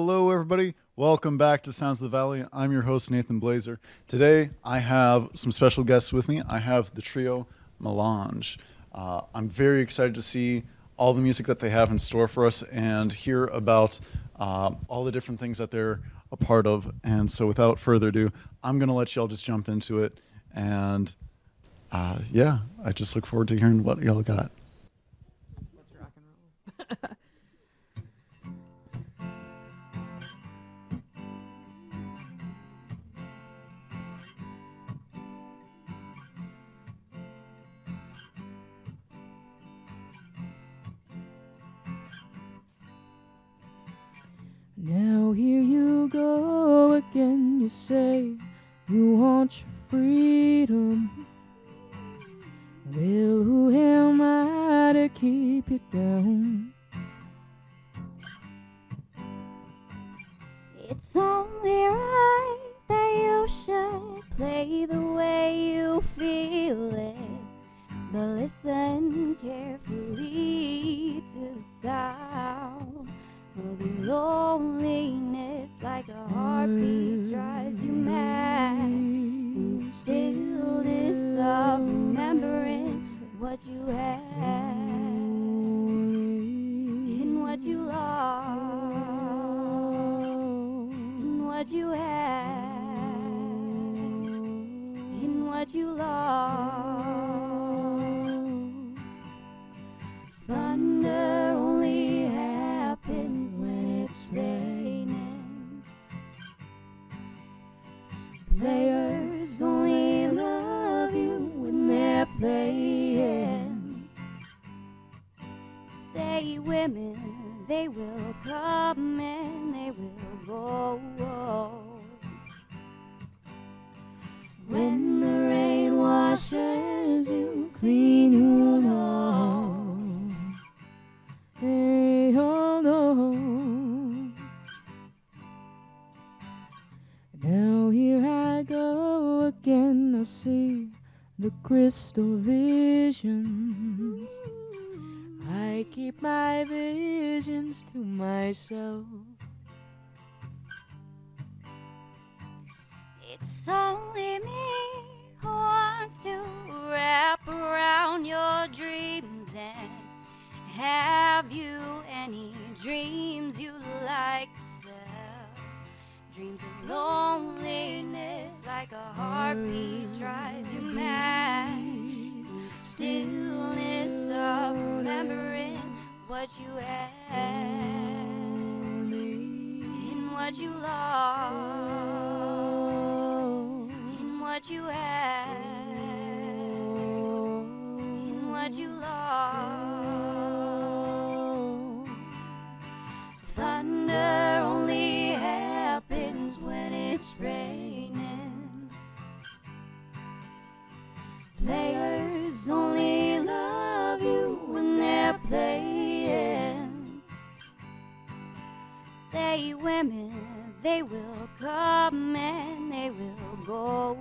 Hello, everybody. Welcome back to Sounds of the Valley. I'm your host, Nathan Blazer. Today, I have some special guests with me. I have the trio Melange. I'm very excited to see all the music that they have in store for us and hear about all the different things that they're a part of. And so without further ado, I'm going to let y'all just jump into it. And yeah, I just look forward to hearing what y'all got. Let's rock and roll. Now here you go again, you say you want your freedom. Well, who am I to keep you down? It's only right that you should play the way you feel it. But listen carefully to the sound of the loneliness, like a heartbeat drives you mad. In the stillness of remembering what you had and what you lost, and what you had and what you lost. Thunder only happens when it's raining. Players only love you when they're playing. Say women, they will come and they will go. When the rain washes you clean, you'll know. Hey, oh no. Now here I go again, I see the crystal visions. I keep my visions to myself. It's only me who wants to wrap around your dreams. And have you any dreams you like to sell? Dreams of loneliness, like a heartbeat drives you mad. In the stillness of remembering what you had and what you lost, and what you had and what you lost. Thunder only happens when it's raining. Players only love you when they're playing. Say women, they will come and they will go.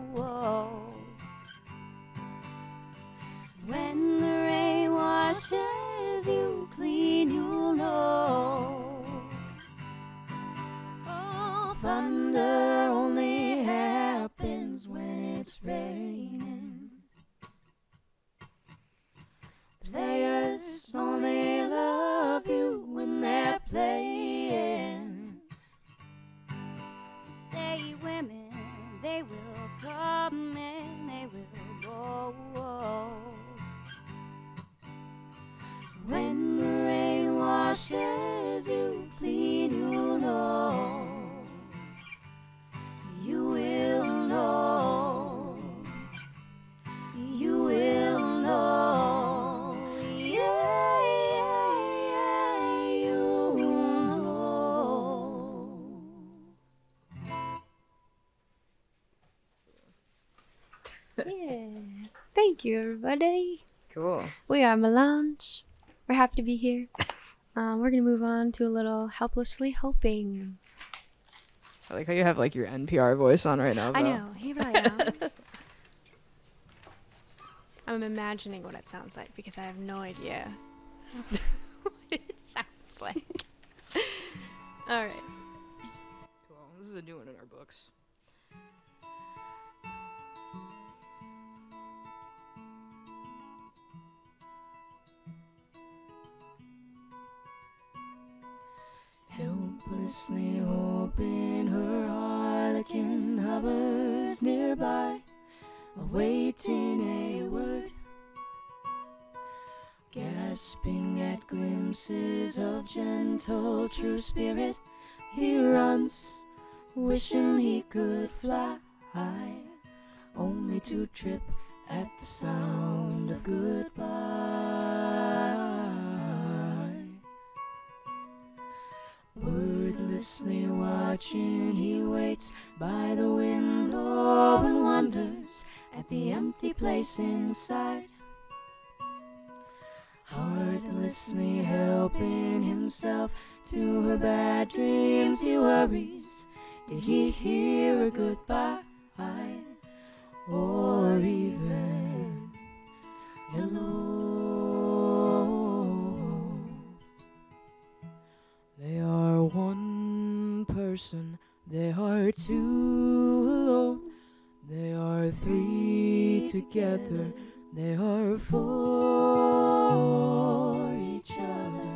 When the rain washes you clean, you'll know. Oh, thunder only happens when it's raining. Players only love you when they're playing. Say women, they will come and they will go. When the rain washes you clean, you'll know. You will know. You will know. Yeah, you'll know. Yeah. Thank you, everybody. Cool. We are Melange. We're happy to be here. We're going to move on to a little Helplessly Hoping. I like how you have like your NPR voice on right now, I though. know. Here I am. I'm imagining what it sounds like because I have no idea what it sounds like. All right. something doing in our books. Helplessly hoping her harlequin hovers nearby, awaiting a word, gasping at glimpses of gentle true spirit. He runs, wishing he could fly, only to trip at the sound of goodbye. Wordlessly watching, he waits by the window and wonders at the empty place inside. Heartlessly helping himself to her bad dreams, he worries. Did he hear a goodbye? Or even hello? They are one person, they are two alone, they are three together, they are for each other.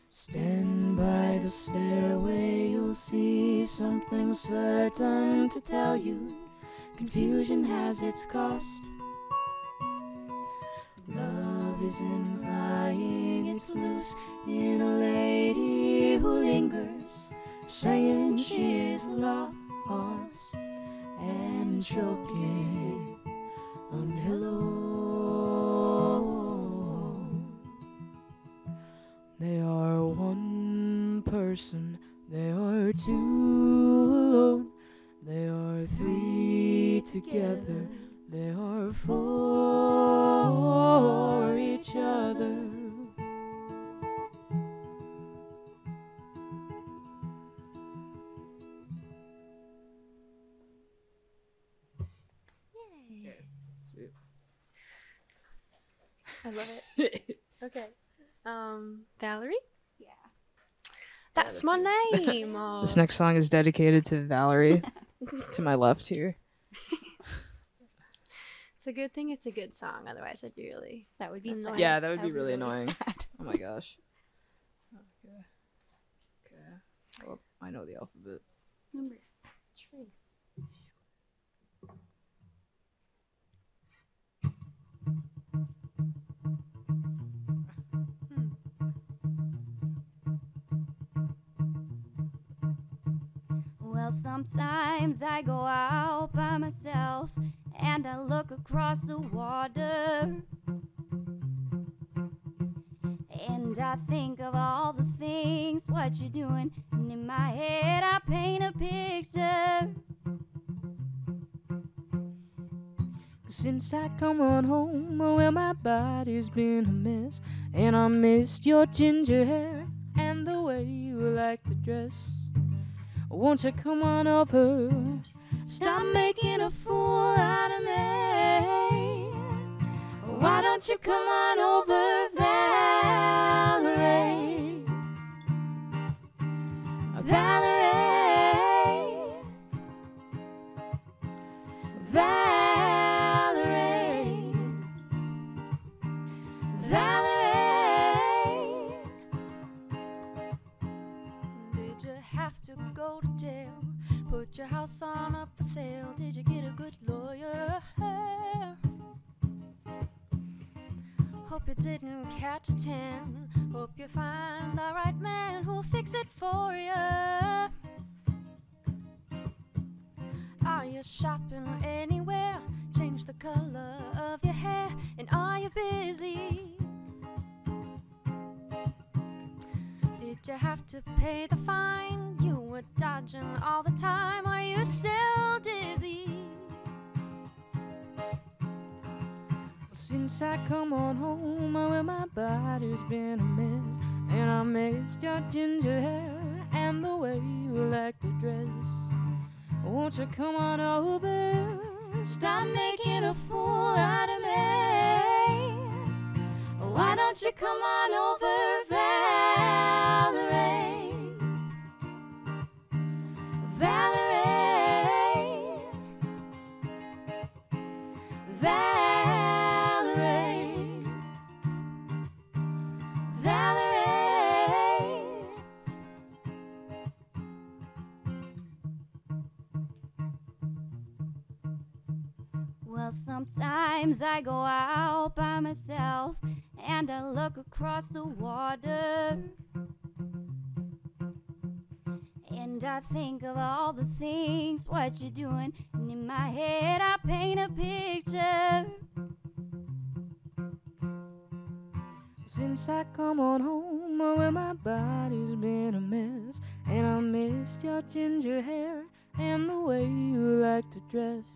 Stand by the stairway, you'll see something certain to tell you. Confusion has its cost. Love isn't lying, it's loose in a lady who lingers, saying she is lost and choking on hello. They are one person, they are two alone, they are three together, they are for each other. Yay. Sweet. I love it. Okay. Valerie? Yeah. That's my name. This next song is dedicated to Valerie, to my left here. It's a good thing it's a good song, otherwise I'd be really... That would be Annoying. sad. Yeah, that would be really annoying. sad. Oh my gosh. Okay. Oh, I know the alphabet. Number Trace. Well, sometimes I go out by myself and I look across the water, and I think of all the things what you're doing, and in my head I paint a picture. Since I come on home, well, my body's been a mess, and I missed your ginger hair and the way you like to dress. Won't you come on over? Stop making a fool out of me. Why don't you come on over, Valerie? Valerie, Valerie, Valerie. Did you have to go to jail? Put your house on up for sale. Did you get a good lawyer? Hope you didn't catch a tan. Hope you find the right man who'll fix it for you. Are you shopping anywhere? Change the color of your hair. And are you busy? Did you have to pay the fine? You were dodging all the time. Are you still dizzy? Since I come on home, well, my body's been a mess, and I missed your ginger hair and the way you like to dress. Won't you come on over? Stop making a fool out of me. Why don't you come on over, Valerie? Valerie, Valerie, Valerie. Well, sometimes I go out by myself and I look across the water. And I think of all the things, what you're doing. And in my head I paint a picture. Since I come on home, well, my body's been a mess. And I missed your ginger hair and the way you like to dress.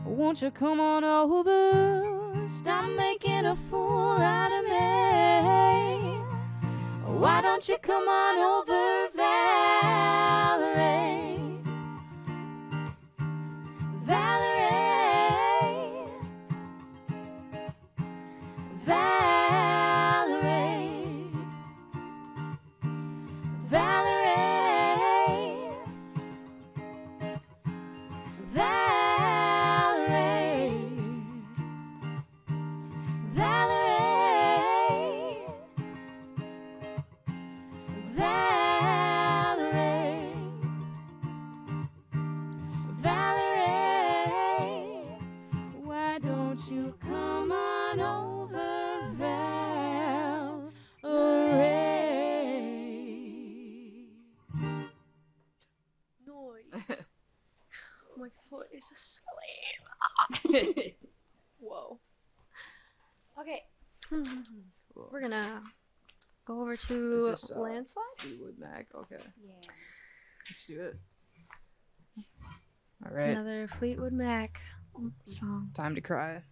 Won't you come on over? Stop making a fool out of me. Why don't you come on over, Valerie? Valerie, Valerie, Valerie, Valerie, Valerie, Valerie, Valerie, why don't you come on over, Valerie? Noise. My foot is asleep. Whoa. Okay. We're gonna go over to Is this, Landslide. Fleetwood Mac, okay. Yeah. Let's do it. All It's right, another Fleetwood Mac song. time to cry.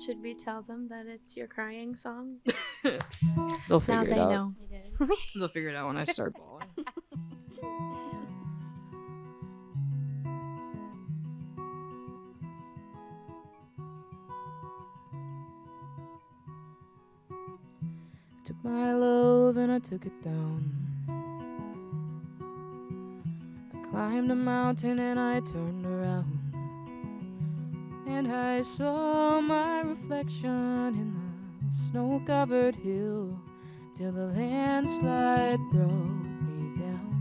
Should we tell them that it's your crying song? They'll Now figure they it out. know. They'll figure it out when I start bawling. Took my love and I took it down. I climbed a mountain and I turned around, and I saw my reflection in the snow-covered hill till the landslide brought me down.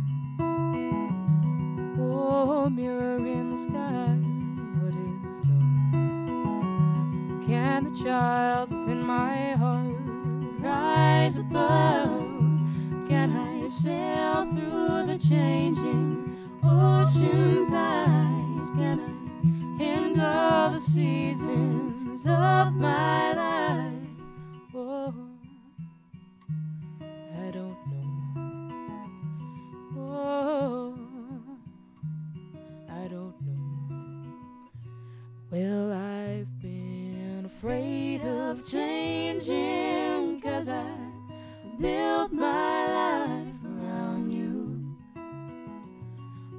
Oh, mirror in the sky, what is love? Can the child within my heart rise above? Can I sail through the changing ocean's eyes? Can I handle the seasons of my life? Oh, I don't know. Oh, I don't know. Well, I've been afraid of changing, 'cause I built my life around you.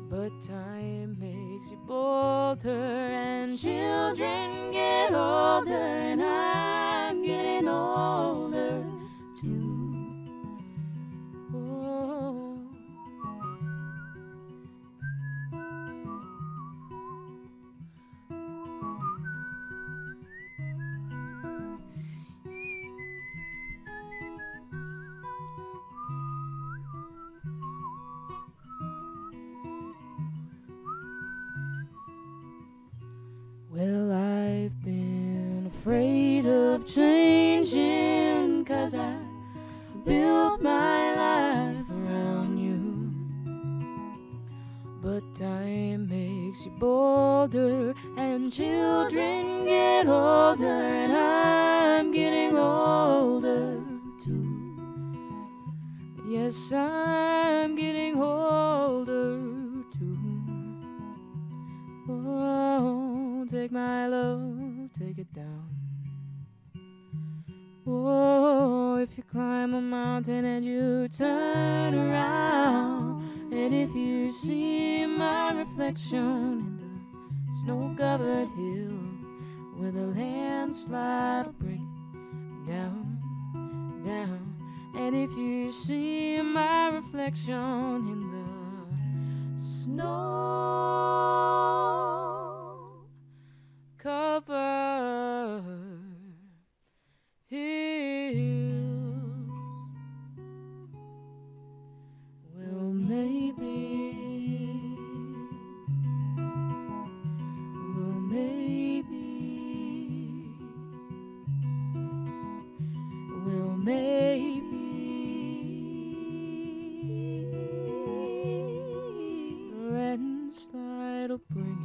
But time makes you bolder, and children get older, and I'm getting older too. Oh. Well, I've been afraid of changing, 'cause I built my life around you. But time makes you bolder, and children get older, and I'm getting older too. Yes, I'm getting older too. Oh, take my love, take it down. Oh, if you climb a mountain and you turn around, and if you see my reflection in the snow-covered hills, where the landslide will break down, down. And if you see my reflection in the snow-covered hills, well, maybe, well, maybe, well, maybe the landslide will bring